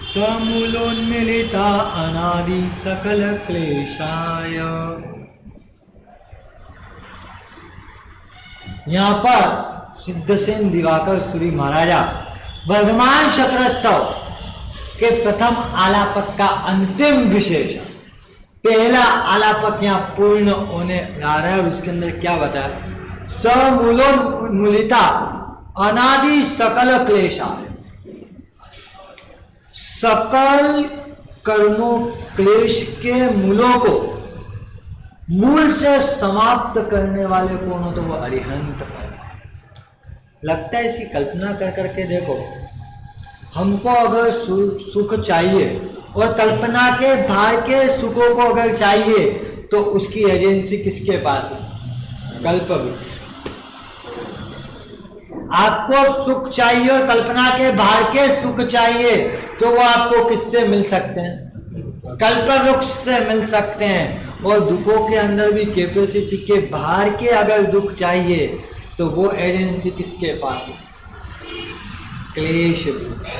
समूलोन्मिलिता अनादि सकल क्लेशाय। यहाँ पर सिद्धसेन दिवाकर सूरी महाराजा वर्धमान शक्रस्तव के प्रथम आलापक का अंतिम विशेषण, पहला आलापक यहाँ पूर्ण होने जा रहा है और उसके अंदर क्या बताया? समूलोन्मिलिता अनादि सकल क्लेशाय। सकल कर्मों क्लेश के मूलों को मूल से समाप्त करने वाले कौन हो? तो वो अरिहंत परमात्मा। लगता है इसकी कल्पना कर करके देखो, हमको अगर सुख चाहिए और कल्पना के बाहर के सुखों को अगर चाहिए तो उसकी एजेंसी किसके पास है? कल्पवृक्ष। आपको सुख चाहिए और कल्पना के बाहर के सुख चाहिए तो वो आपको किससे मिल सकते हैं? कल्पवृक्ष से मिल सकते हैं। और दुखों के अंदर भी कैपेसिटी के बाहर के अगर दुख चाहिए तो वो एजेंसी किसके पास है? क्लेश वृक्ष।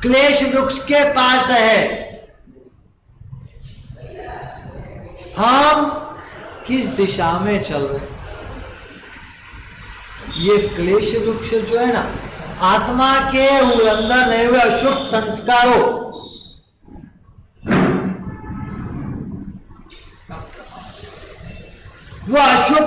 क्लेश वृक्ष के पास है। हम किस दिशा में चल रहे? ये क्लेश वृक्ष जो है ना, आत्मा के अंदर नहीं हुए अशुभ संस्कारों वो अशुभ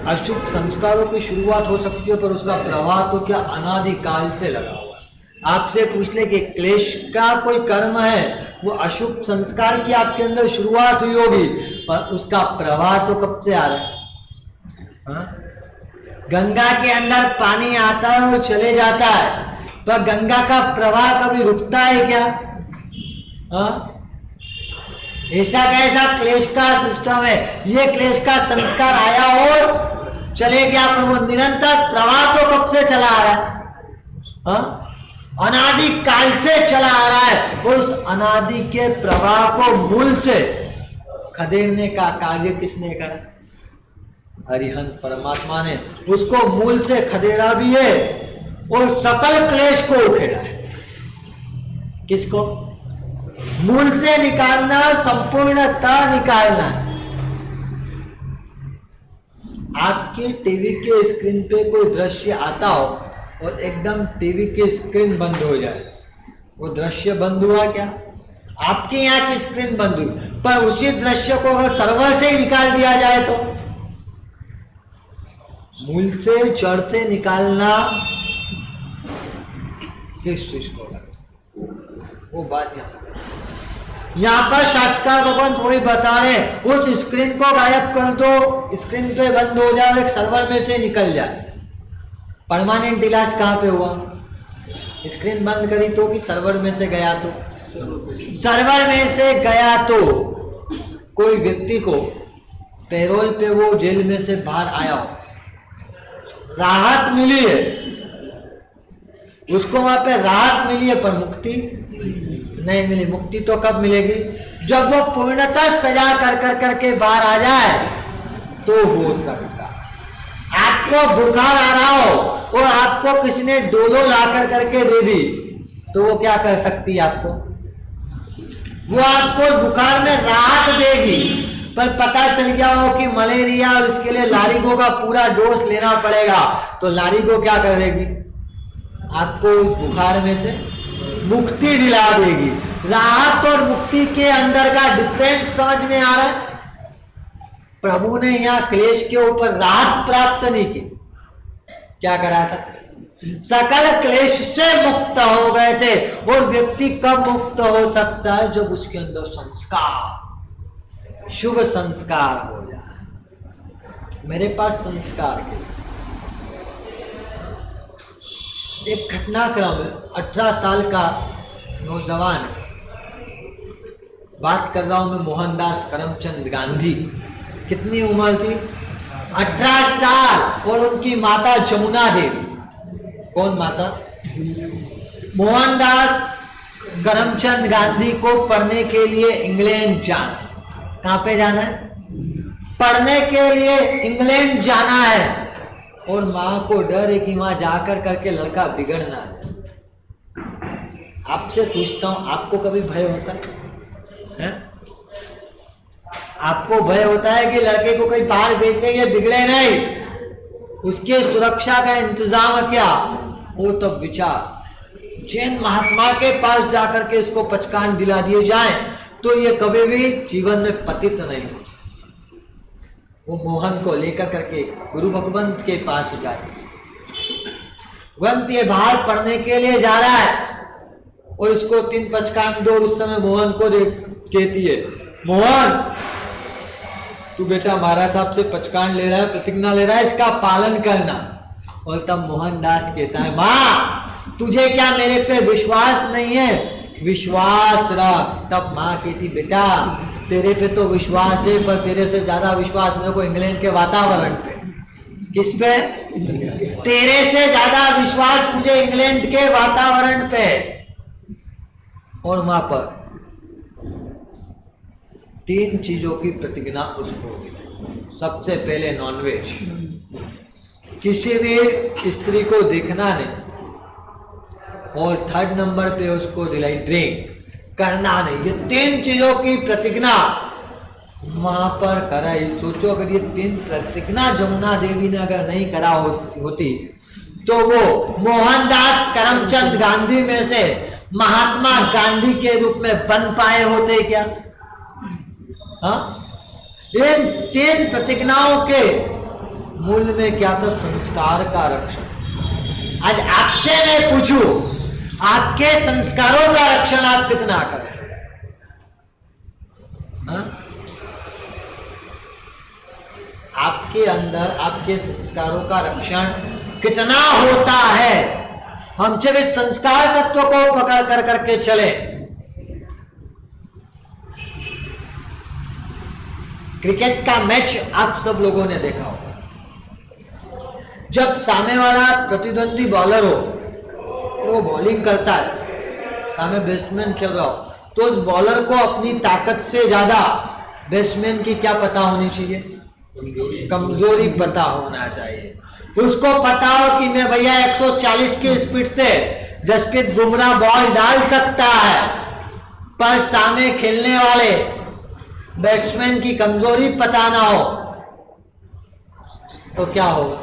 अशुभ संस्कारों की शुरुआत हो सकती है पर उसका प्रवाह तो क्या अनादिकाल से लगा हुआ है। आपसे पूछ ले कि क्लेश का कोई कर्म है, वो अशुभ संस्कार की आपके अंदर शुरुआत हुई होगी पर उसका प्रवाह तो कब से आ रहा है? हाँ? गंगा के अंदर पानी आता है और चले जाता है पर गंगा का प्रवाह कभी रुकता है क्या? हाँ? ऐसा कैसा क्लेश का सिस्टम है? ये क्लेश का संस्कार आया और चले गया पर वो निरंतर प्रवाह तो कब से चला आ रहा है? अनादि काल से चला आ रहा है। उस अनादि के प्रवाह को मूल से खदेड़ने का कार्य किसने करा? अरिहंत परमात्मा ने उसको मूल से खदेड़ा भी है और सकल क्लेश को उखेड़ा है। किसको? मूल से निकालना, संपूर्णतः निकालना। आपके टीवी के स्क्रीन पे कोई दृश्य आता हो और एकदम टीवी की स्क्रीन बंद हो जाए, वो दृश्य बंद हुआ क्या? आपके यहाँ की स्क्रीन बंद हुई पर उसी दृश्य को अगर सर्वर से ही निकाल दिया जाए तो मूल से जड़ से निकालना किस चीज को? वो बात यहाँ पर शास्त्रकार भगवंत वही बता रहे, उस स्क्रीन को गायब कर दो, स्क्रीन पे बंद हो जाए और एक सर्वर में से निकल जाए। परमानेंट इलाज कहाँ पे हुआ? स्क्रीन बंद करी तो कि सर्वर में से गया तो? सर्वर में से गया तो कोई व्यक्ति को पैरोल पे वो जेल में से बाहर आया हो, राहत मिली है, उसको वहां पे राहत मिली है पर मुक्ति नहीं मिली। मुक्ति तो कब मिलेगी? जब वो पूर्णतः सजा कर करके बाहर आ जाए तो हो सकता है। आपको बुखार आ रहा हो और आपको किसी ने डोलो ला करके दे दी तो वो क्या कर सकती है आपको? वो आपको बुखार में राहत देगी पर पता चल गया हो कि मलेरिया और इसके लिए लारिगो का पूरा डोज लेना पड़ेगा तो लारिगो क्या करेगी? आपको उस बुखार में से मुक्ति दिला देगी। राहत और मुक्ति के अंदर का डिफरेंस समझ में आ रहा है? प्रभु ने यहाँ क्लेश के ऊपर राहत प्राप्त नहीं की, क्या करा था? सकल क्लेश से मुक्त हो गए थे। और व्यक्ति कब मुक्त हो सकता है? जब उसके अंदर संस्कार, शुभ संस्कार हो जाए। मेरे पास संस्कार के एक घटनाक्रम है। 18 साल का नौजवान है, बात कर रहा हूं मैं मोहनदास करमचंद गांधी। कितनी उम्र थी? 18 साल। और उनकी माता जमुना देवी। कौन माता? मोहनदास करमचंद गांधी को पढ़ने के लिए इंग्लैंड जाना है। कहाँ पे जाना है? पढ़ने के लिए इंग्लैंड जाना है। और माँ को डर है कि वहां जाकर करके लड़का बिगड़ ना जाए। आपसे पूछता हूं, आपको कभी भय होता है? आपको भय होता है कि लड़के को कहीं बाहर भेज के ये बिगड़े नहीं, उसके सुरक्षा का इंतजाम क्या? वो तो विचार जैन महात्मा के पास जाकर के इसको पचकान दिला दिए जाए तो ये कभी भी जीवन में पतित नहीं हो सकता। वो मोहन को लेकर करके गुरु भगवंत के पास जाते, भगवंत ये बाहर पढ़ने के लिए जा रहा है और इसको 3 पचकान दो। उस समय मोहन को कहती है, मोहन तू बेटा महाराज साहब से पचकान ले रहा है, प्रतिज्ञा ले रहा है, इसका पालन करना। और तब मोहनदास कहता है, माँ तुझे क्या मेरे पे विश्वास नहीं है? विश्वास रख। तब माँ कहती, बेटा तेरे पे तो विश्वास है, पर तेरे से ज्यादा विश्वास मेरे को इंग्लैंड के वातावरण पे। किस पे? तेरे से ज्यादा विश्वास मुझे इंग्लैंड के वातावरण पे। और वहां पर 3 चीजों की प्रतिज्ञा उसको दिलाई। सबसे पहले नॉनवेज, किसी भी स्त्री को देखना नहीं। और 3rd नंबर पे उसको दिलाई ड्रिंक करना नहीं। ये 3 चीजों की प्रतिज्ञा वहां पर कराई। सोचो अगर ये 3 प्रतिज्ञा जमुना देवी ने अगर नहीं करा होती तो वो मोहनदास करमचंद गांधी में से महात्मा गांधी के रूप में बन पाए होते क्या? हाँ, इन 3 प्रतिज्ञाओं के मूल में क्या था? संस्कार का रक्षण। आज आपसे मैं पूछूं, आपके संस्कारों का रक्षण आप कितना करते? हाँ? आपके अंदर आपके संस्कारों का रक्षण कितना होता है? हम जब इस संस्कार तत्व को पकड़ कर करके चले। क्रिकेट का मैच आप सब लोगों ने देखा होगा। जब सामने वाला प्रतिद्वंदी बॉलर हो, वो बॉलिंग करता है, सामने बैट्समैन खेल रहा हो, तो उस बॉलर को अपनी ताकत से ज्यादा बैट्समैन की क्या पता होनी चाहिए? कमजोरी पता होना चाहिए। उसको पता हो कि मैं भैया 140 की स्पीड से जसप्रीत बुमराह बॉल डाल सकता है, पर सामने खेलने वाले बैट्समैन की कमजोरी पता ना हो तो क्या होगा?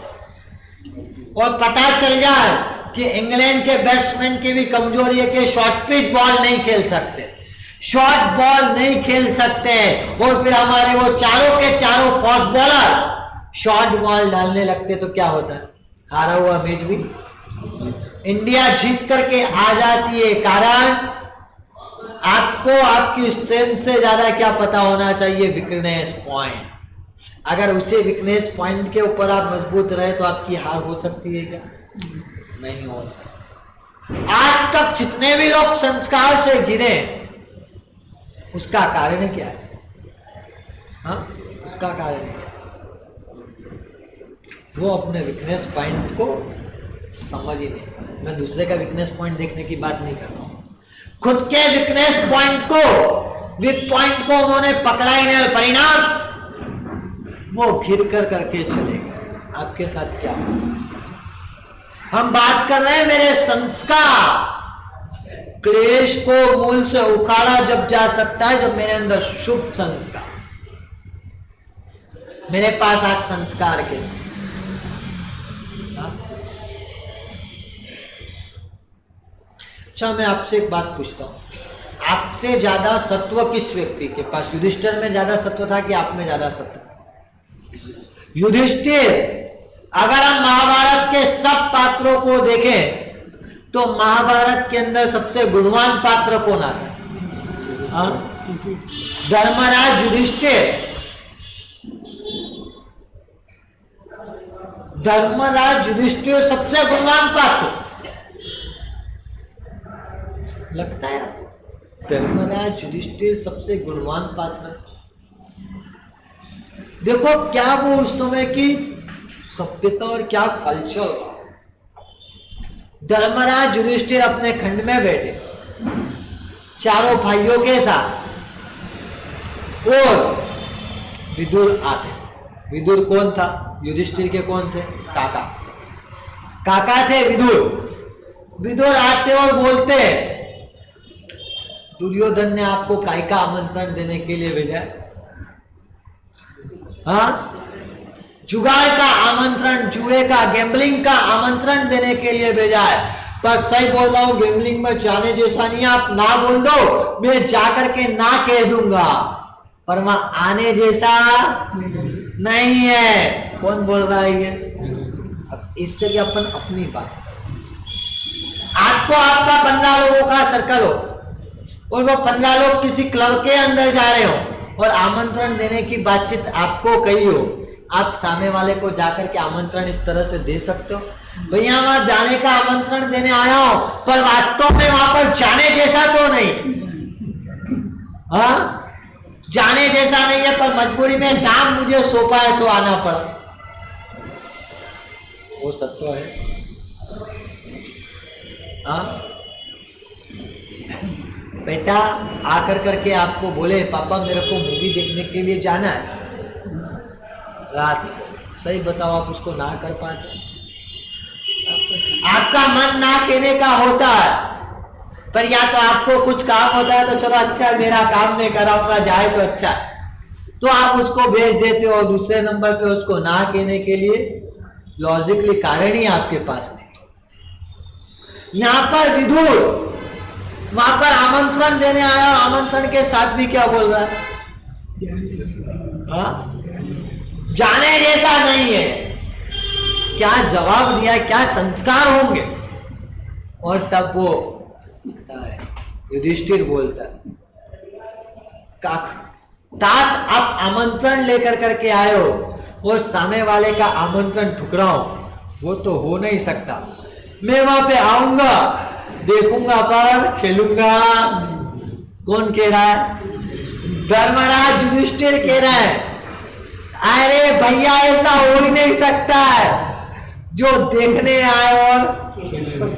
और पता चल जाए कि इंग्लैंड के बैट्समैन की भी कमजोरी है कि शॉर्ट पिच बॉल नहीं खेल सकते, शॉर्ट बॉल नहीं खेल सकते, और फिर हमारे वो चारों के चारों फास्ट बॉलर शॉर्ट बॉल डालने लगते तो क्या होता है? हारा हुआ मैच भी इंडिया जीत करके आ जाती है। कारण आपको आपकी स्ट्रेंथ से ज्यादा क्या पता होना चाहिए? Weakness point. अगर उसे वीकनेस पॉइंट के ऊपर आप मजबूत रहे तो आपकी हार हो सकती है क्या? नहीं हो सकती। आज तक जितने भी लोग संस्कार से गिरे उसका कारण क्या है? हाँ, उसका कारण क्या है? वो अपने वीकनेस पॉइंट को समझ ही नहीं पाए। मैं दूसरे का वीकनेस पॉइंट देखने की बात नहीं कर रहा हूं, खुद के वीकनेस पॉइंट को, वीक पॉइंट को उन्होंने पकड़ा ही नहीं, परिणाम वो घिर कर करके चले गए। आपके साथ क्या होता? हम बात कर रहे हैं मेरे संस्कार। क्लेश को मूल से उखाड़ा जब जा सकता है जब मेरे अंदर शुभ संस्कार, मेरे पास आज संस्कार कैसे? अच्छा, मैं आपसे एक बात पूछता हूं, आपसे ज्यादा सत्व किस व्यक्ति के पास? युधिष्ठिर में ज्यादा सत्व था कि आप में ज्यादा सत्व? युधिष्ठिर। अगर हम महाभारत के सब पात्रों को देखें तो महाभारत के अंदर सबसे गुणवान पात्र कौन आता है? धर्मराज युधिष्ठिर। धर्मराज युधिष्ठिर सबसे गुणवान पात्र लगता है आपको? धर्मराज युधिष्ठिर सबसे गुणवान पात्र। देखो क्या वो उस समय की सभ्यता और क्या कल्चर था। धर्मराज युधिष्ठिर अपने खंड में बैठे चारों भाइयों के साथ, और विदुर आते। विदुर कौन था? युधिष्ठिर के कौन थे? काका। काका थे विदुर। विदुर आते और बोलते दुर्योधन ने आपको काय का आमंत्रण देने के लिए भेजा है? हाँ, जुगाड़ का आमंत्रण, जुए का, गैम्बलिंग का आमंत्रण देने के लिए भेजा है। पर सही बोल रहा हूं, गैम्बलिंग में जाने जैसा नहीं है। आप ना बोल दो, मैं जाकर के ना कह दूंगा, पर वहां आने जैसा नहीं है। कौन बोल रहा है ये? अब इस जगह अपन अपनी बात, आपको आपका 15 लोगों का सर्कल हो और वो 15 लोग किसी क्लब के अंदर जा रहे हो और आमंत्रण देने की बातचीत आपको कही हो, आप सामने वाले को जाकर के आमंत्रण इस तरह से दे सकते हो? भैया वहां जाने का आमंत्रण देने आया हूं, पर वास्तव में वहां पर जाने जैसा तो नहीं। हाँ, जाने जैसा नहीं है, पर मजबूरी में काम मुझे सौंपा है तो आना पड़ा। वो सत्य है। हाँ, बेटा आकर करके आपको बोले पापा मेरे को मूवी देखने के लिए जाना है रात को, सही बताओ आप उसको ना कर पाते? आपका मन ना कहने का होता है, पर या तो आपको कुछ काम होता है तो चलो अच्छा है मेरा काम नहीं कराऊंगा, जाए तो अच्छा है, तो आप उसको भेज देते हो। दूसरे नंबर पे उसको ना कहने के लिए लॉजिकली कारण ही आपके पास नहीं। यहां पर विदुर वहां पर आमंत्रण देने आया, आमंत्रण के साथ भी क्या बोल रहा है? हाँ? जाने जैसा नहीं है। क्या जवाब दिया, क्या संस्कार होंगे? और तब वो युधिष्ठिर बोलता है, तात आप आमंत्रण लेकर करके आए हो और सामने वाले का आमंत्रण ठुकराओ, वो तो हो नहीं सकता। मैं वहां पे आऊंगा, देखूंगा, पर खेलूंगा। कौन कह रहा है? धर्मराज युधिष्ठिर कह रहा है, अरे भैया ऐसा हो ही नहीं सकता है, जो देखने आए और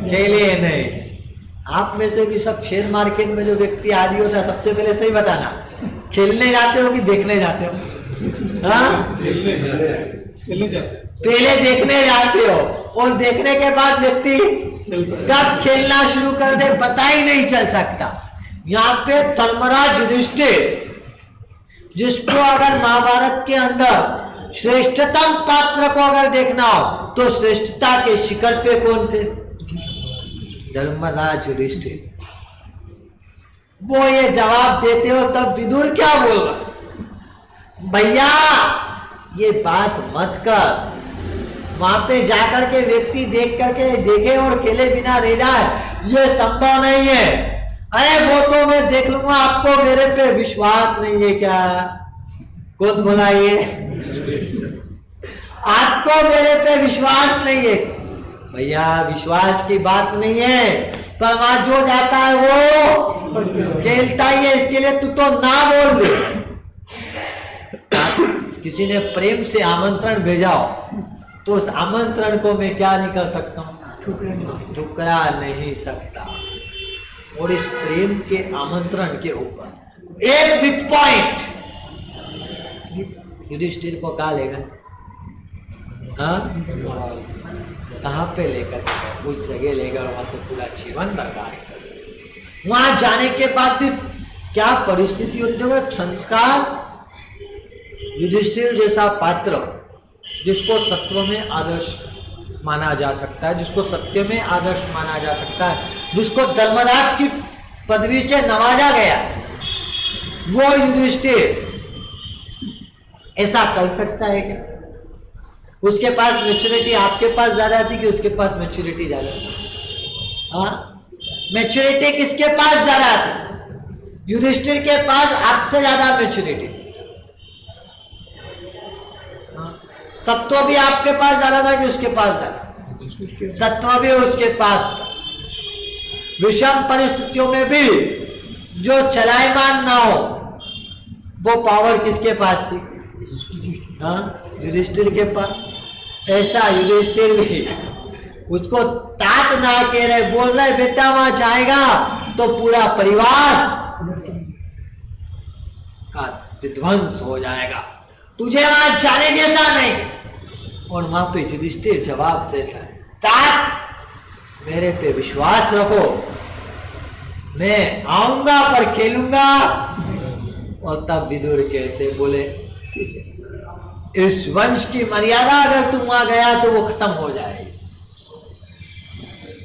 खेले नहीं। आप में से भी सब शेयर मार्केट में जो व्यक्ति आदि होता है, सबसे पहले सही बताना, खेलने जाते हो कि देखने जाते हो? हाँ, पहले देखने जाते हो और देखने के बाद व्यक्ति कब खेलना शुरू कर दे पता ही नहीं चल सकता। यहाँ पे धर्मराज युधिष्ठिर, जिसको अगर महाभारत के अंदर श्रेष्ठतम पात्र को अगर देखना हो तो श्रेष्ठता के शिखर पे कौन थे? धर्मराज युधिष्ठिर। वो ये जवाब देते हो तब विदुर क्या बोल रहा? भैया ये बात मत कर, वहां पे जाकर के व्यक्ति देख करके देखे और खेले बिना रह जाए, ये संभव नहीं है। अरे वो तो मैं देख लूंगा, आपको मेरे पे विश्वास नहीं है क्या? कौन बोला ये? आपको मेरे पे विश्वास नहीं है? भैया विश्वास की बात नहीं है, पर वहां जो जाता है वो खेलता ही है, इसके लिए तू तो ना बोल दे। किसी ने प्रेम से आमंत्रण भेजा हो तो उस आमंत्रण को मैं क्या नहीं कर सकता हूं? ठुकरा नहीं सकता। और इस प्रेम के आमंत्रण के ऊपर एक बिग पॉइंट युधिष्ठिर को कहा लेगा? कहां पे लेकर कुछ जगह लेगा, वहां से पूरा जीवन बर्बाद कर। वहां जाने के बाद भी क्या परिस्थिति होती है? संस्कार, युधिष्ठिर जैसा पात्र जिसको सत्व में आदर्श माना जा सकता है, जिसको सत्य में आदर्श माना जा सकता है, जिसको धर्मराज की पदवी से नवाजा गया, वो युधिष्ठिर ऐसा कर सकता है क्या? उसके पास मैच्योरिटी आपके पास ज्यादा थी कि उसके पास मैच्योरिटी ज्यादा थी? हाँ, मैच्योरिटी किसके पास ज्यादा थी? युधिष्ठिर के पास आपसे ज्यादा मैच्योरिटी थी। सत्व भी आपके पास ज्यादा था कि उसके पास ज्यादा? सत्व भी उसके पास था। विषम परिस्थितियों में भी जो चलायमान ना हो, वो पावर किसके पास थी? हाँ, युधिष्ठिर के पास। ऐसा युधिष्ठिर भी उसको तात ना कह रहे, बोल रहे बेटा वहां जाएगा तो पूरा परिवार का विध्वंस हो जाएगा, तुझे वहां जाने जैसा नहीं। और वहां पे युधिष्ठिर जवाब देता है, तात मेरे पे विश्वास रखो, मैं आऊंगा पर खेलूंगा। और तब विदुर कहते बोले ठीक है, इस वंश की मर्यादा अगर तुम वहां गया तो वो खत्म हो जाएगी।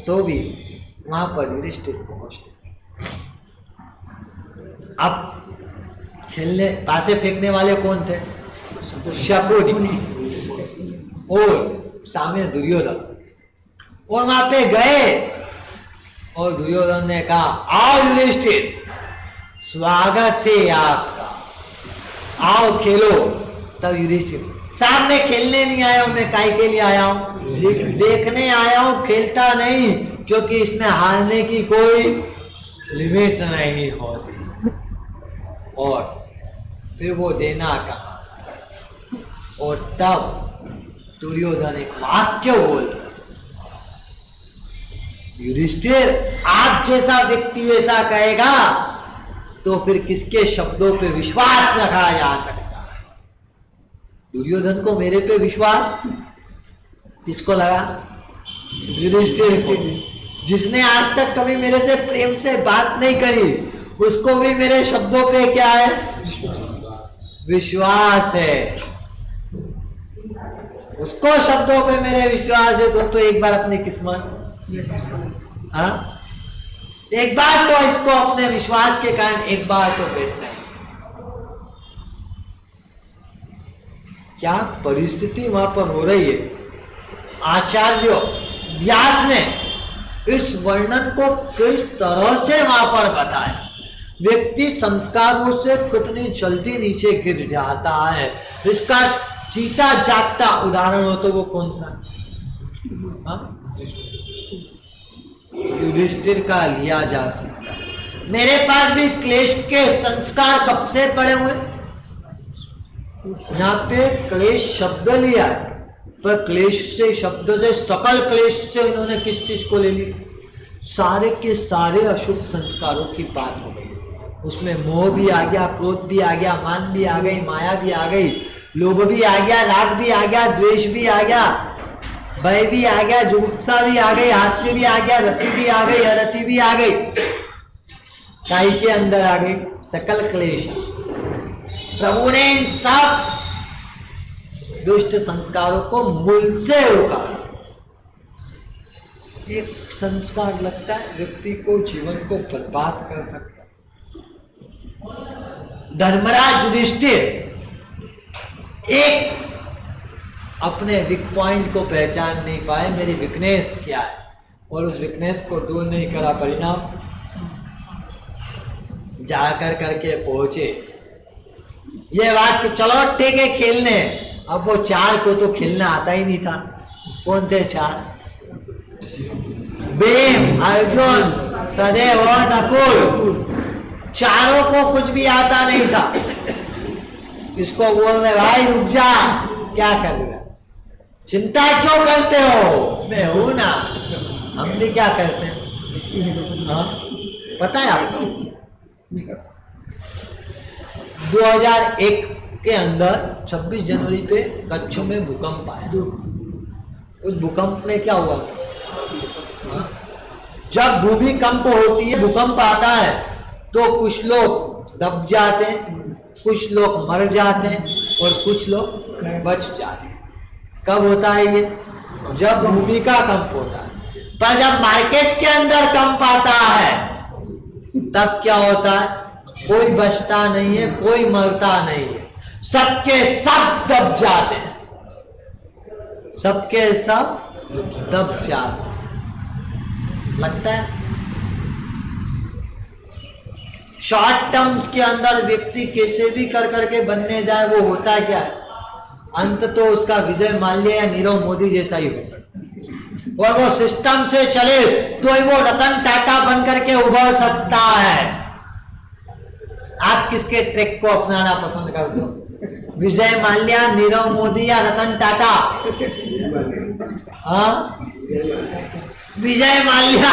तो भी वहां पर युधिष्ठिर पहुंचते। अब खेलने पासे फेंकने वाले कौन थे? शकुनी और सामने दुर्योधन। और वहां पे गए और दुर्योधन ने कहा आओ युधिष्ठिर, स्वागत है आपका, आओ खेलो। तब युधिष्ठिर सामने खेलने नहीं आया हूं, मैं काय के लिए आया हूं? देखने आया हूं, खेलता नहीं, क्योंकि इसमें हारने की कोई लिमिट नहीं होती। और फिर वो देना कहा। और तब दुर्योधन एक वाक्य बोलता, युधिष्ठिर आप जैसा व्यक्ति ऐसा कहेगा तो फिर किसके शब्दों पे विश्वास रखा जा सकता है? दुर्योधन को मेरे पे विश्वास किसको लगा? युधिष्ठिर को। जिसने आज तक कभी मेरे से प्रेम से बात नहीं करी, उसको भी मेरे शब्दों पे क्या है? विश्वास है। उसको शब्दों पे मेरे विश्वास है तो एक बार अपनी किस्मत, हाँ, एक बार तो इसको अपने विश्वास के कारण एक बार तो बैठना है। क्या परिस्थिति वहां पर हो रही है? आचार्य व्यास ने इस वर्णन को किस तरह से वहां पर बताया। व्यक्ति संस्कारों से कितनी जल्दी नीचे गिर जाता है, इसका जीता जागता उदाहरण हो तो वो कौन सा? युधिष्ठिर का लिया जा सकता है। मेरे पास भी क्लेश के संस्कार कब से पड़े हुए। यहाँ पे क्लेश शब्द लिया है, पर क्लेश से शब्द से सकल क्लेश से इन्होंने किस चीज को ले लिया? सारे के सारे अशुभ संस्कारों की बात हो गई। उसमें मोह भी आ गया, क्रोध भी आ गया, मान भी आ गई, माया भी आ गई, लोभ भी आ गया, राग भी आ गया, द्वेष भी आ गया, भय भी आ गया, जुगुप्सा भी आ गई, हास्य भी आ गया, रति भी आ गई, अरति भी आ गई, काई के अंदर आ गई सकल क्लेश। प्रभु ने इन सब दुष्ट संस्कारों को मूल से उखाड़ा। एक संस्कार लगता है व्यक्ति को जीवन को बर्बाद कर सकता है। धर्मराज युधिष्ठिर एक अपने वीक पॉइंट को पहचान नहीं पाए, मेरी वीकनेस क्या है, और उस वीकनेस को दूर नहीं करा। परिणाम जाकर करके पहुंचे ये बात कि चलो ठीक है खेलने। अब वो चार को तो खेलना आता ही नहीं था। कौन थे चार? भीम, अर्जुन, सहदेव और नकुल। चारों को कुछ भी आता नहीं था। इसको बोल रहे भाई रुक जा, क्या कर रहे, चिंता क्यों करते हो, मैं हूं ना। हम भी क्या करते हैं, हाँ पता है आपको 2001 के अंदर 26 जनवरी पे कच्छ में भूकंप आया। उस भूकंप में क्या हुआ? जब भूमिकंप होती है, भूकंप आता है, तो कुछ लोग दब जाते हैं, कुछ लोग मर जाते हैं और कुछ लोग बच जाते हैं। कब होता है ये? जब भूमि का कंप होता है। पर जब मार्केट के अंदर कंप आता है तब क्या होता है? कोई बचता नहीं है, कोई मरता नहीं है, सबके सब दब जाते हैं, सबके सब दब जाते हैं। लगता है शॉर्ट टर्म्स के अंदर व्यक्ति कैसे भी कर करके बनने जाए, वो होता क्या है? अंत तो उसका विजय माल्या या नीरव मोदी जैसा ही हो सकता है। और वो सिस्टम से चले तो ही वो रतन टाटा बन करके उभर सकता है। आप किसके ट्रैक को अपनाना पसंद करते हो? विजय माल्या, नीरव मोदी या रतन टाटा? हाँ, विजय माल्या।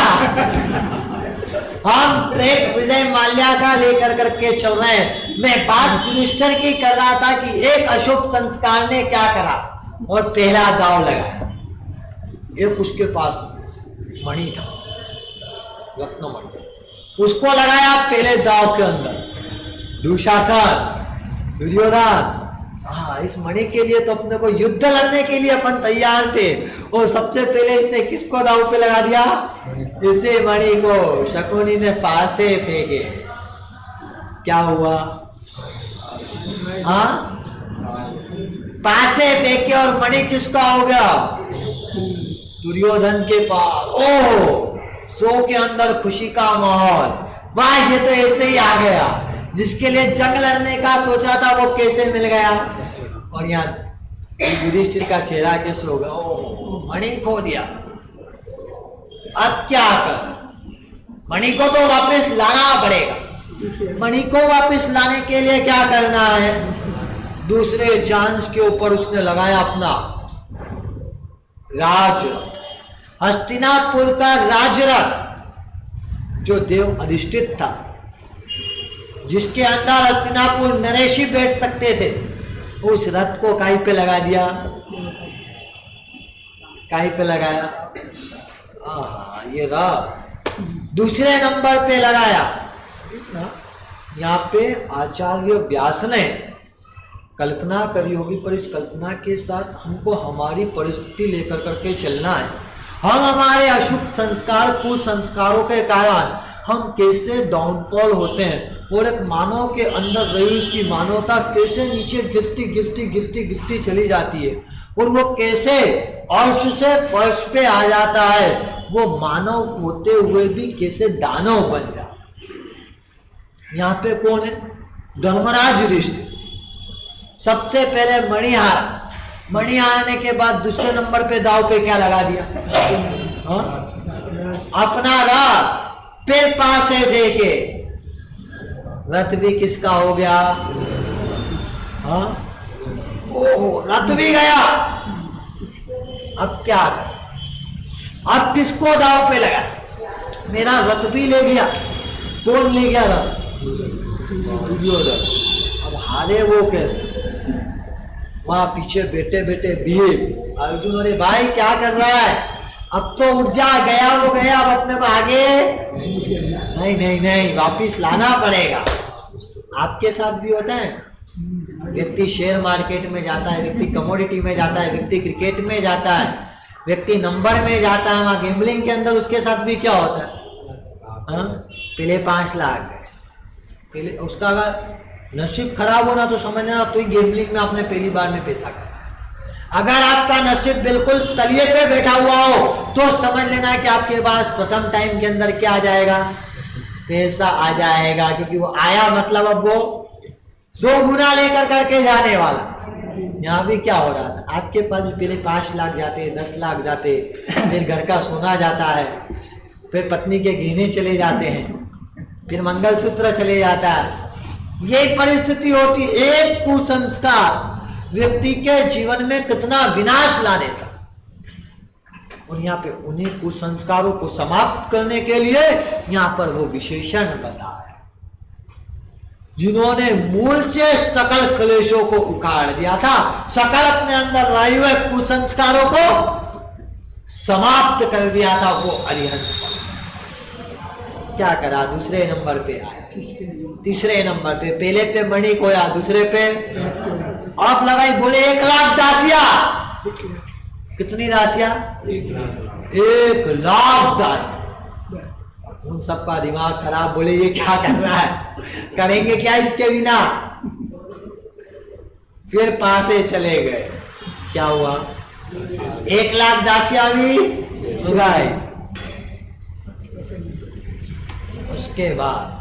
हम ट्रैक विजय माल्या का लेकर करके चल रहे हैं। मैं बात युधिष्ठिर की कर रहा था कि एक अशुभ संस्कार ने क्या करा और पहला दांव लगाया। एक उसके पास मणि था, रत्न मणि, उसको लगाया पहले दाव के अंदर, दुशासन, दुर्योधन। हाँ, इस मणि के लिए तो अपने को युद्ध लड़ने के लिए अपन तैयार थे, और सबसे पहले इसने किसको दाव पे लगा दिया? इसे मणि को शकुनी ने पासे फेंके। क्या हुआ? हाँ, पासे फेंके और मणि किसका हो गया? दुर्योधन के पास। ओह, सो के अंदर खुशी का माहौल। वाह, ये तो ऐसे ही आ गया, जिसके लिए जंग लड़ने का सोचा था वो कैसे मिल गया। और यहाँ युधिष्ठिर का चेहरा कैसे होगा? ओह, मणि खो दिया, अब क्या कर? मणि को तो वापस लाना पड़ेगा। मणि को वापस लाने के लिए क्या करना है? दूसरे चांस के ऊपर उसने लगाया अपना राजरथ, हस्तिनापुर का राजरथ, जो देव अधिष्ठित था, जिसके अंदर हस्तिनापुर नरेशी बैठ सकते थे। उस रथ को काई पे लगा दिया? काई पे लगाया? ये रथ दूसरे नंबर पे लगाया। यहाँ पे आचार्य व्यास ने कल्पना करी होगी, पर इस कल्पना के साथ हमको हमारी परिस्थिति लेकर करके चलना है। हम हमारे अशुभ संस्कार, कुसंस्कारों के कारण हम कैसे डाउनफॉल होते हैं, और एक मानव के अंदर रही उसकी मानवता कैसे नीचे गिरती गिरती गिरती गिरती चली जाती है, और वो कैसे अर्श से फर्श पे आ जाता है, वो मानव होते हुए भी कैसे दानव बन जाता। यहाँ पे कौन है? धर्मराज युधिष्ठिर। सबसे पहले मणि हारा, मणि हारने के बाद दूसरे नंबर पे दाव पे क्या लगा दिया? अपना रथ फिर पास है देखे, रथ भी किसका हो गया? हाँ, ओह, रथ भी गया। अब क्या कर? अब किसको दाव पे लगा? मेरा रथ भी ले गया। कौन ले गया रथ? दुर्योधन। अब हारे वो कैसे? वहां पीछे बैठे बैठे भीम अर्जुन, अरे भाई क्या कर रहा है? अब तो उठ जा, गया वो गया, अब अपने को आगे नहीं नहीं नहीं, वापिस लाना पड़ेगा। आपके साथ भी होता है, व्यक्ति शेयर मार्केट में जाता है, व्यक्ति कमोडिटी में जाता है, व्यक्ति क्रिकेट में जाता है, व्यक्ति नंबर में जाता है, वहां गैम्बलिंग के अंदर उसके साथ भी क्या होता है? पहले 5 लाख गए, पहले उसका अगर नसीब खराब होना तो समझ लेना तो ही गैम्बलिंग में आपने पहली बार में पैसा कमाया। अगर आपका नसीब बिल्कुल तलिए पे बैठा हुआ हो तो समझ लेना कि आपके पास प्रथम टाइम के अंदर क्या आ जाएगा? पैसा आ जाएगा, क्योंकि वो आया मतलब अब वो 100 गुना लेकर करके जाने वाला। यहाँ भी क्या हो रहा था? आपके पास पहले 5 लाख जाते, 10 लाख जाते, फिर घर का सोना जाता है, फिर पत्नी के गहने चले जाते हैं, फिर मंगलसूत्र चले जाता है। यही परिस्थिति होती। एक कुसंस्कार व्यक्ति के जीवन में कितना विनाश ला देता। और यहाँ पे उन्हीं कुसंस्कारों को समाप्त करने के लिए यहाँ पर वो विशेषण बताया, जिन्होंने मूल से सकल क्लेशों को उखाड़ दिया था, सकल अपने अंदर लाए हुए कुसंस्कारों को समाप्त कर दिया था, वो अरिहंत। क्या करा? दूसरे नंबर पे आया, तीसरे नंबर पे, पहले पे मणि खोया, दूसरे पे आप लगाई, बोले 1 लाख दासिया। कितनी दासिया? 1 लाख दासिया। उन सबका दिमाग खराब, बोले ये क्या कर रहा है, करेंगे क्या इसके बिना? फिर पासे चले गए। क्या हुआ? 1 लाख दासिया भी उगाई। उसके बाद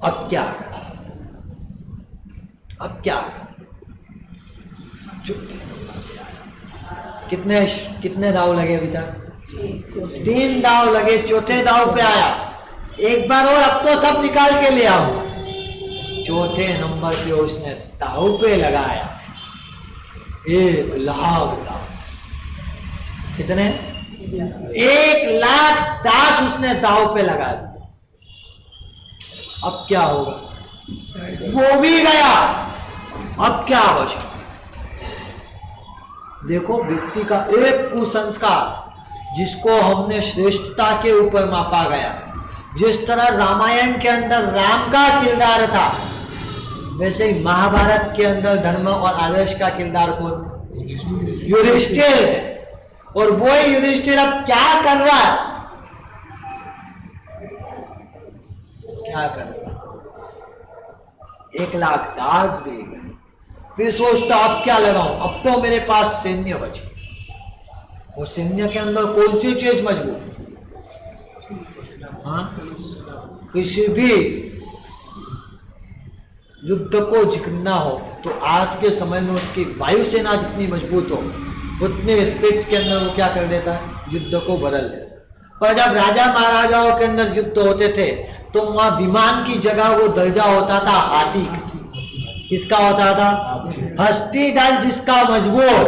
अब क्या? अब क्या? कितने दाव लगे अभी तक? 3 दाव लगे, चौथे दाव पे आया। एक बार और, अब तो सब निकाल के ले आऊंगा। चौथे नंबर पे उसने दाव पे लगाया 1 लाख दाव। कितने? 1 लाख दास उसने दाव पे लगा दिया। अब क्या होगा? वो भी गया। अब क्या बचा? देखो, व्यक्ति का एक कुसंस्कार जिसको हमने श्रेष्ठता के ऊपर मापा गया, जिस तरह रामायण के अंदर राम का किरदार था, वैसे ही महाभारत के अंदर धर्म और आदर्श का किरदार कौन था? युधिष्ठिर थे। और वो युधिष्ठिर अब क्या कर रहा है? क्या कर रहा है? 1 लाख दास भी गए, फिर सोचता अब क्या लगाऊं, अब तो मेरे पास सैन्य बच गया। वो सैन्य के अंदर कौन सी चीज मजबूत? हाँ, किसी भी युद्ध को जीतना हो तो आज के समय में उसकी वायुसेना जितनी मजबूत हो, उतने स्पीड के अंदर वो क्या कर देता है? युद्ध को बदल देता है। पर जब राजा महाराजाओं के अंदर युद्ध होते थे तो वहां विमान की जगह वो दर्जा होता था हाथी। किसका होता था? हस्ती दल जिसका मजबूत,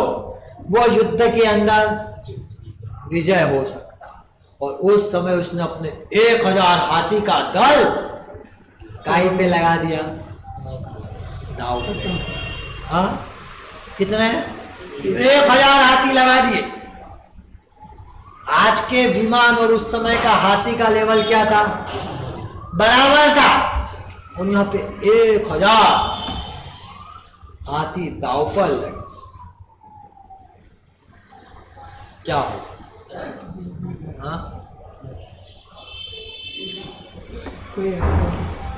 वो युद्ध के अंदर विजय हो सकता। और उस समय उसने अपने 1000 हाथी का दल काई पे लगा दिया, दाव पे। हाँ, कितने? 1000 हाथी लगा दिए। आज के विमान और उस समय का हाथी का लेवल क्या था? बराबर था। और यहाँ पे 1000 हाथी दाव पर लगे, क्या हो? हाँ,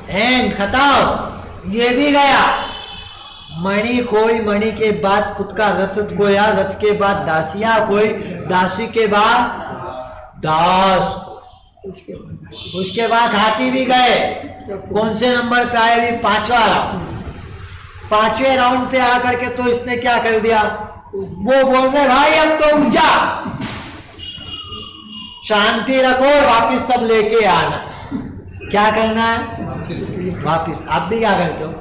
एंड खत्म, ये भी गया। मणि खोई, मणि के बाद खुद का रथ खोया, रथ के बाद दासियां खोई, दासी के बाद दास, उसके बाद हाथी भी गए। कौन से नंबर पे आए? भी 5वां राउंड। 5वें राउंड पे आकर के तो इसने क्या कर दिया? वो बोल रहे भाई अब तो उठ जा, शांति रखो, वापिस सब लेके आना। क्या करना है? वापिस। आप भी क्या करते हो?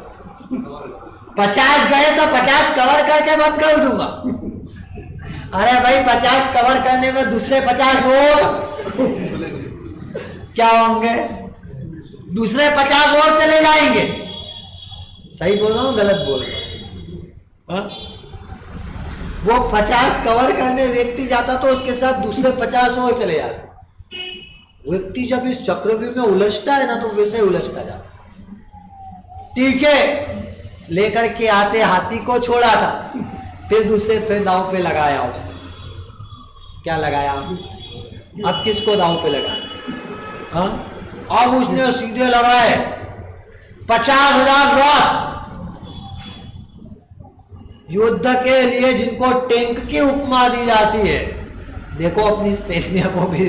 50 गए तो 50 कवर करके बंद कर दूंगा। अरे भाई 50 कवर करने में दूसरे 50 और क्या होंगे? दूसरे 50 और चले जाएंगे। सही बोल रहा हूं, गलत बोल रहा हूं? वो 50 कवर करने व्यक्ति जाता तो उसके साथ दूसरे 50 और चले जाते। व्यक्ति जब इस चक्रव्यूह में उलझता है ना तो वैसे ही उलझता जाता। ठीक है, लेकर के आते हाथी को छोड़ा था, फिर दूसरे पे दांव पे लगाया उसने। क्या लगाया? अब किसको दांव पे लगाया? हाँ, अब उसने सीधे लगाए 50,000 रथ। युद्ध के लिए जिनको टैंक की उपमा दी जाती है, देखो अपनी सैन्य को भी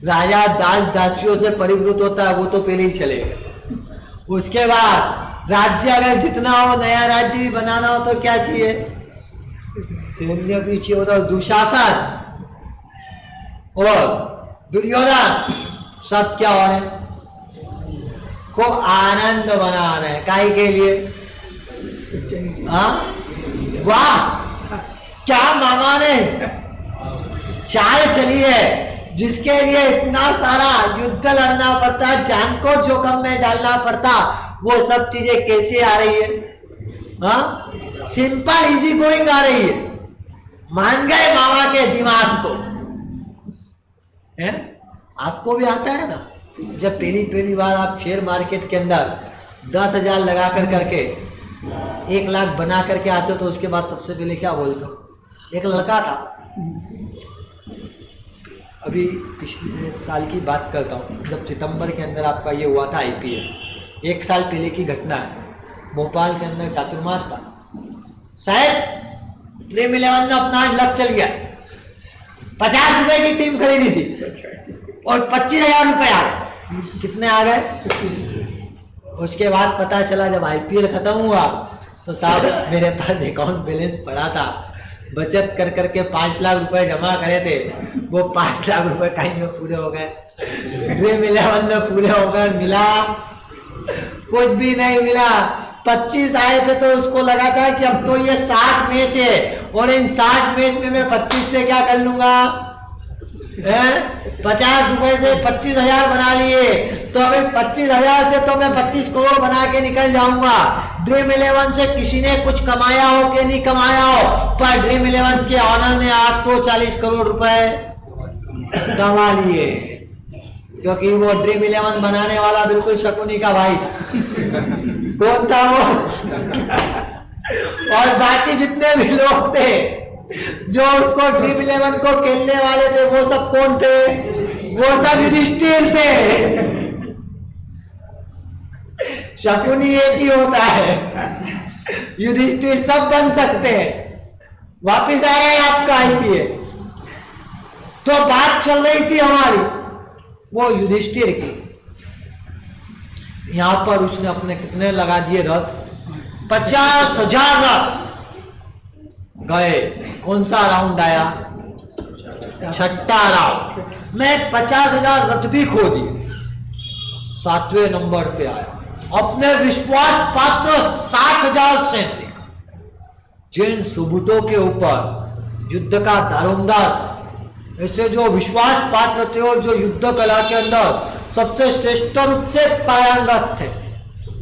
राजा दास दासियों से परिवृत होता है, वो तो पहले ही चले गए। उसके बाद राज्य अगर जितना हो, नया राज्य भी बनाना हो तो क्या चाहिए? सैन्य पीछे होता। दुशासन और दुर्योधन सब क्या हो रहे को आनंद बना रहे हैं, काहे के लिए? हाँ, वाह क्या मामा ने चाल चली है, जिसके लिए इतना सारा युद्ध लड़ना पड़ता, जान को जोखिम में डालना पड़ता, वो सब चीजें कैसे आ रही है? हाँ, सिंपल इजी गोइंग आ रही है। मान गए मामा के दिमाग को। है? आपको भी आता है ना, जब पहली बार आप शेयर मार्केट के अंदर 10,000 लगा करके 1 लाख बना करके आते हो तो उसके बाद सबसे पहले क्या बोलते हो? एक लड़का था, अभी पिछले साल की बात करता हूँ, जब सितंबर के अंदर आपका ये हुआ था IPL, 1 साल पहले की घटना है। भोपाल के अंदर चातुर्मास था, शायद ड्रीम 11 में अपना आज लक चल गया। 50 रुपए की टीम खरीदी थी और 25,000 रुपए आ गए। कितने आ गए? उसके बाद पता चला जब IPL खत्म हुआ तो साहब मेरे पास अकाउंट बैलेंस पड़ा था, बचत कर करके 5 लाख रुपए जमा करे थे, वो 5 लाख रुपए कहीं में पूरे हो गए। ड्रीम 11 में पूरे हो गए, मिला कुछ भी नहीं मिला। 25 आए थे तो उसको लगा था कि अब तो ये 60 मैच है और इन 60 मैच में मैं 25 से क्या कर लूंगा? 50 रुपए से 25,000 बना लिए, तो अभी 25,000 से तो मैं 25 करोड़ बना के निकल जाऊंगा। ड्रीम 11 से किसी ने कुछ कमाया हो कि नहीं कमाया हो, पर ड्रीम 11 के ऑनर ने 840 करोड़ रुपए कमा लिए। क्योंकि वो ड्रीम 11 बनाने वाला बिल्कुल शकुनी का भाई था। कौन था वो? और बाकी जितने भी लोग थे जो उसको ड्रीम 11 को खेलने वाले थे, वो सब कौन थे? वो सब युधिष्ठिर थे। शकुनी एक ही होता है, युधिष्ठिर सब बन सकते हैं। वापिस आ रहा है आपका आईपीएल। तो बात चल रही थी हमारी वो युधिष्ठिर की। यहां पर उसने अपने कितने लगा दिए रथ? 50,000 रथ गए। कौन सा राउंड आया? छठा राउंड में 50,000 रथ भी खो दिए। 7वें नंबर पे आया अपने विश्वास पात्र 60,000 सैनिक। जिन सुबुतों के ऊपर युद्ध का दारोमदार था, ऐसे जो विश्वास पात्र थे और जो युद्ध कला के अंदर सबसे श्रेष्ठ रूप से पारंगत थे,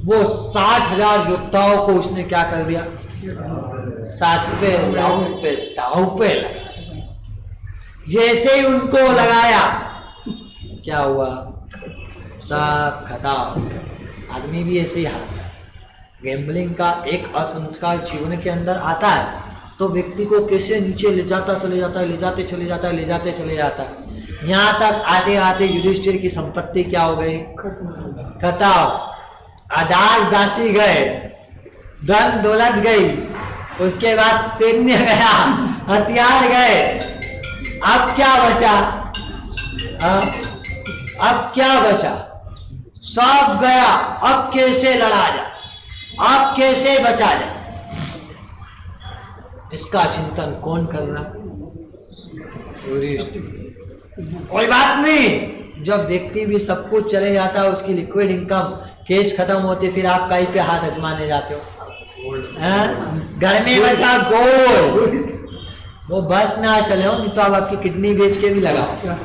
वो 60,000 योद्धाओं को उसने क्या कर दिया? 7वें राउंड पे दांव पे लगाया। जैसे ही उनको लगाया, क्या हुआ? सब खत्म। आदमी भी ऐसे ही हारता है। गैम्बलिंग का एक असंस्कार जीवन के अंदर आता है तो व्यक्ति को कैसे नीचे ले जाता चले जाता है, ले जाते चले जाता है, ले जाते चले जाता है। यहाँ तक आते आते युधिष्ठिर की संपत्ति क्या हो गई? खत्म। अदास दासी गए, धन दौलत गई, उसके बाद सैन्य गया, हथियार गए। अब क्या बचा? अब क्या बचा? सब गया। अब कैसे लड़ा जाए? अब कैसे बचा जाए? इसका चिंतन कौन कर रहा? कोई बात नहीं। जब व्यक्ति भी सब कुछ चले जाता है, उसकी लिक्विड इनकम, कैश खत्म होती, फिर आप कहीं पे हाथ आजमाने जाते हो? घर में बचा गोल्ड, वो बस ना चले हो, नहीं तो अब आपकी किडनी बेच के भी लगाओ,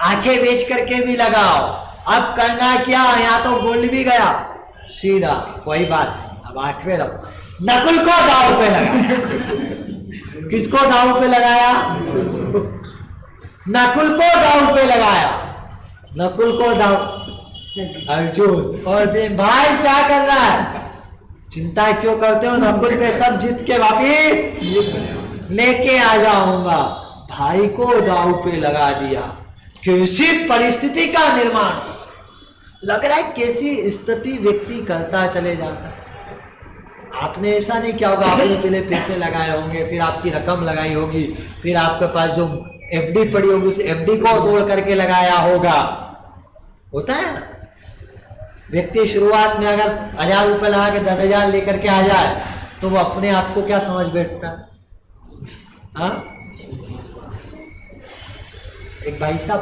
आंखें बेच करके भी लगाओ। अब करना क्या? यहाँ तो गोल्ड भी गया, सीधा कोई बात। अब 8वें रहो। नकुल को दांव पे लगाया। किसको दांव पे लगाया? नकुल को दांव पे लगाया। नकुल को दांव, अर्जुन और भीम भाई क्या कर रहा है? चिंता क्यों करते हो? नकुल पे सब जीत के वापिस लेके आ जाऊंगा। भाई को दांव पे लगा दिया। कैसी परिस्थिति का निर्माण लग रहा है, कैसी स्थिति व्यक्ति करता चले जाता है। आपने ऐसा नहीं किया होगा, आपने पहले पैसे लगाए होंगे, फिर आपकी रकम लगाई होगी, फिर आपके पास जो एफडी पड़ी होगी उस एफडी को तोड़ करके लगाया होगा। होता है ना? व्यक्ति शुरुआत में अगर 1000 रुपए लगा के 10,000 लेकर के आ जाए तो वो अपने आप को क्या समझ बैठता है? हाँ, एक भाई साहब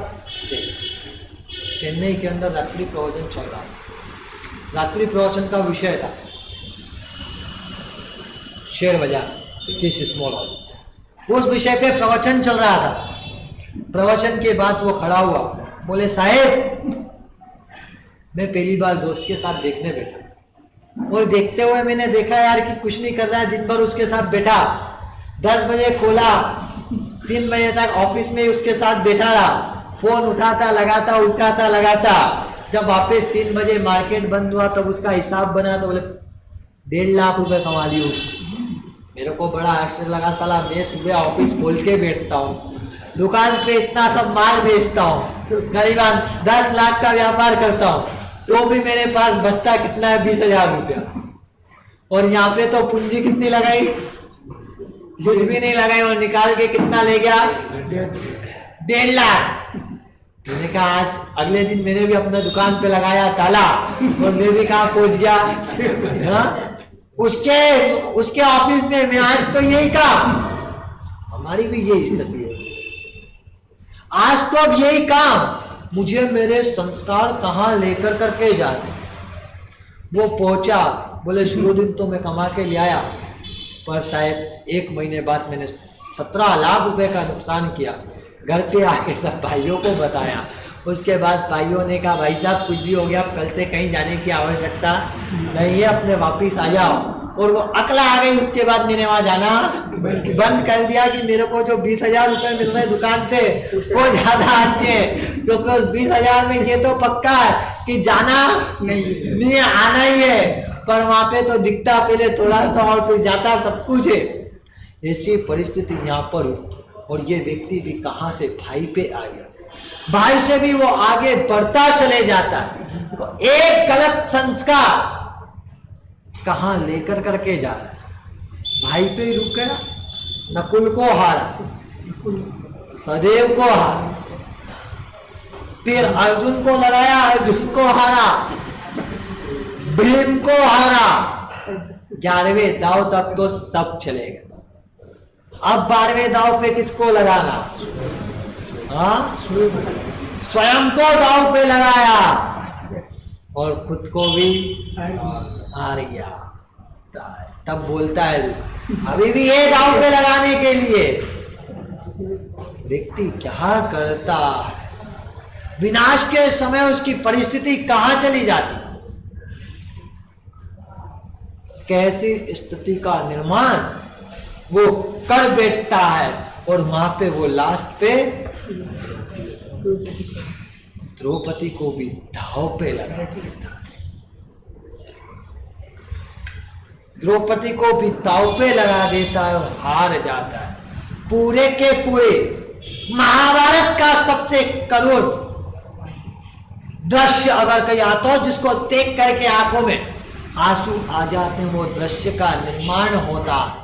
चेन्नई के अंदर रात्रि प्रवचन चल रहा था। रात्रि प्रवचन का विषय था शेयर बाजार किस स्मॉल हॉल। उस विषय पे प्रवचन चल रहा था। प्रवचन के बाद वो खड़ा हुआ, बोले साहेब मैं पहली बार दोस्त के साथ देखने बैठा और देखते हुए मैंने देखा यार कि कुछ नहीं कर रहा है। दिन भर उसके साथ बैठा, 10 बजे खोला, 3 बजे तक ऑफिस में उसके साथ बैठा रहा, फोन उठाता लगाता उठाता लगाता। जब वापस 3 बजे मार्केट बंद हुआ तब उसका हिसाब बना तो बोले 1.5 लाख रुपए कमा लिए उसने। मेरे को बड़ा आश्चर्य लगा, साला मैं सुबह ऑफिस खोल के बैठता हूँ, दुकान पे इतना सब माल बेचता हूँ, करीबन 10 लाख का व्यापार करता हूँ, तो भी मेरे पास बचता कितना है? 20,000 रुपया। और यहाँ पे तो पूंजी कितनी लगाई? कुछ भी नहीं लगाई और निकाल के कितना ले गया? 1.5 लाख। मैंने कहा आज अगले दिन मैंने भी अपना दुकान पे लगाया ताला और मैं भी कहाँ पहुंच गया? हाँ? उसके ऑफिस में मैं आज तो यही काम, हमारी भी यही स्थिति है। आज तो अब यही काम, मुझे मेरे संस्कार कहाँ लेकर करके जाते। वो पहुंचा, बोले शुरू दिन तो मैं कमा के ले आया, पर शायद 1 महीने बाद मैंने 17 लाख रुपए का नुकसान किया। घर पे आके सब भाइयों को बताया। उसके बाद भाइयों ने कहा भाई साहब कुछ भी हो गया, अब कल से कहीं जाने की आवश्यकता नहीं है, अपने वापिस आ जाओ। और वो अकल आ गई। उसके बाद मैंने वहां जाना बंद कर दिया कि मेरे को जो 20,000 रुपए मिल रहे दुकान पे वो ज्यादा अच्छे हैं, क्योंकि उस 20,000 में ये तो पक्का है कि जाना नहीं आना ही है। पर वहां पे तो दिखता पहले थोड़ा सा और फिर जाता सब कुछ है। ऐसी परिस्थिति यहाँ पर हुई और ये व्यक्ति भी कहाँ से भाई पे आ गया। भाई से भी वो आगे बढ़ता चले जाता है। एक गलत संस्कार कहां लेकर करके जा रहा है। भाई पे ही रुक गया। नकुल को हारा, सदैव को हारा, फिर अर्जुन को लगाया, अर्जुन को हारा, भीम को हारा। 11वें दाव तक तो सब चले गए। अब 12वें दाव पे किसको लगाना? हाँ, स्वयं को दाव पे लगाया और खुद को भी हार गया। तब बोलता है अभी भी ये दाव पे लगाने के लिए। व्यक्ति क्या करता है, विनाश के समय उसकी परिस्थिति कहां चली जाती, कैसी स्थिति का निर्माण वो कर बैठता है। और वहां पे वो लास्ट पे द्रौपदी को भी दाव पे लगा देता है। द्रौपदी को भी दाव पे लगा देता है और हार जाता है। पूरे के पूरे महाभारत का सबसे करुण दृश्य अगर कहीं आता हो जिसको देख करके आंखों में आंसू आ जाते हैं, वो दृश्य का निर्माण होता है।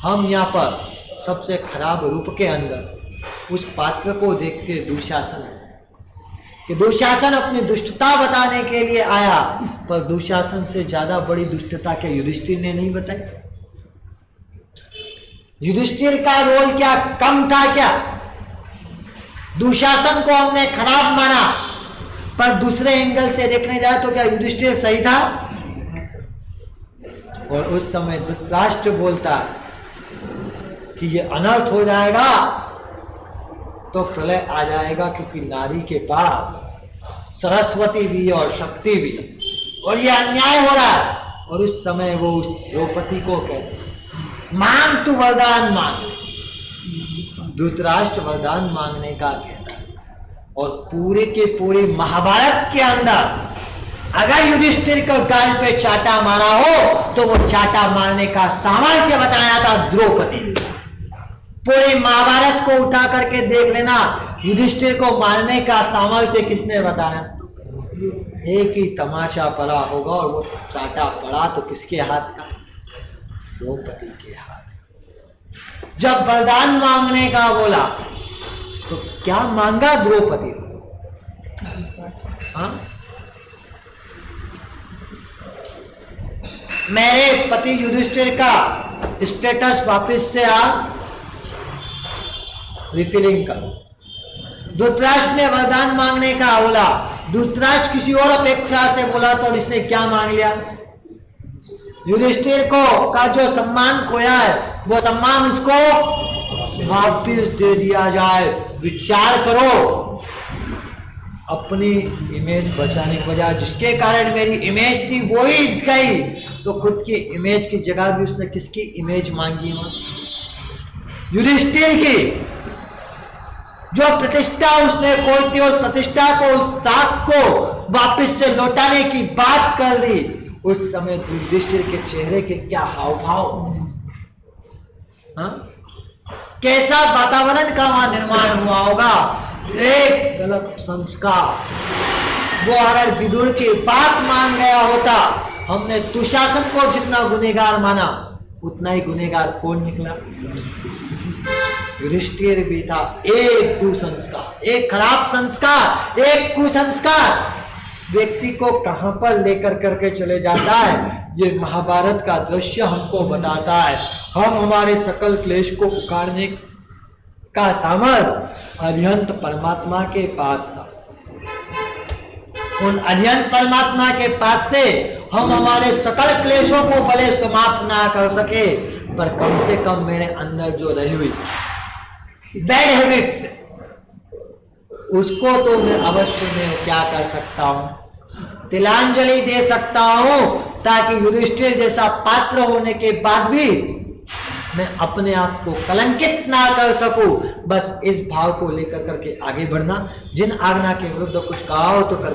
हम यहाँ पर सबसे खराब रूप के अंदर उस पात्र को देखते दुशासन, कि दुशासन अपनी दुष्टता बताने के लिए आया, पर दुशासन से ज्यादा बड़ी दुष्टता क्या युधिष्ठिर ने नहीं बताई? युधिष्ठिर का रोल क्या कम था क्या? दुशासन को हमने खराब माना, पर दूसरे एंगल से देखने जाए तो क्या युधिष्ठिर सही था? और उस समय धृतराष्ट्र बोलता है कि ये अनर्थ हो जाएगा तो प्रलय आ जाएगा, क्योंकि नारी के पास सरस्वती भी और शक्ति भी, और ये अन्याय हो रहा है। और उस समय वो उस द्रौपदी को कहते मांग तू वरदान मांग। धृतराष्ट्र वरदान मांगने का कहता है। और पूरे के पूरे महाभारत के अंदर अगर युधिष्ठिर को गाल पे चाटा मारा हो तो वो चाटा मारने का सामर्थ्य बताया था द्रौपदी। पूरे महाभारत को उठा करके देख लेना, युधिष्ठिर को मारने का सामर्थ्य किसने बताया? एक ही तमाशा पड़ा होगा, और वो चाटा पड़ा तो किसके हाथ का? द्रौपदी के हाथ। जब वरदान मांगने का बोला तो क्या मांगा द्रौपदी? हाँ, मेरे पति युधिष्ठिर का स्टेटस वापस से आप रिफिलिंग करो। धृतराष्ट्र ने वरदान मांगने का बोला, धृतराष्ट्र किसी और अपेक्षा से बोला तो इसने क्या मांग लिया? युधिष्ठिर को का जो सम्मान खोया है वो सम्मान उसको वापस दे दिया जाए। विचार करो, अपनी इमेज बचाने की बजाय जिसके कारण मेरी इमेज थी वो ही गई, तो खुद की इमेज की जगह भी उसने किसकी इमेज मांगी? युधिष्ठिर की। जो प्रतिष्ठा उसने खोई थी, उस प्रतिष्ठा को, उस साख को वापस से लौटाने की बात कर दी। उस समय युधिष्ठिर के चेहरे के क्या हाव भाव, कैसा वातावरण का वहां निर्माण हुआ होगा। एक गलत संस्कार, वो अगर विदुर की बात मान गया होता, हमने दुशासन को जितना गुनहगार माना उतना ही गुनहगार कौन निकला? युधिष्ठिर भी था। एक कुसंस्कार, एक खराब संस्कार, एक कुसंस्कार व्यक्ति को कहां पर लेकर करके चले जाता है। ये महाभारत का दृश्य हमको बताता है। हम हमारे सकल क्लेश को उखाड़ने का सामर्थ्य अरिहंत परमात्मा के पास था। उन अरिहंत परमात्मा के पास से हम हमारे सकल क्लेशों को भले समाप्त ना कर सके, पर कम से कम मेरे अंदर जो रही हुई बैड हैबिट्स उसको तो मैं अवश्य में क्या कर सकता हूं? तिलांजलि दे सकता हूं। ताकि युधिष्ठिर जैसा पात्र होने के बाद भी मैं अपने आप को कलंकित ना कर सकूं। बस इस भाव को लेकर करके आगे बढ़ना। जिन आज्ञा के विरुद्ध कुछ कहा हो तो कर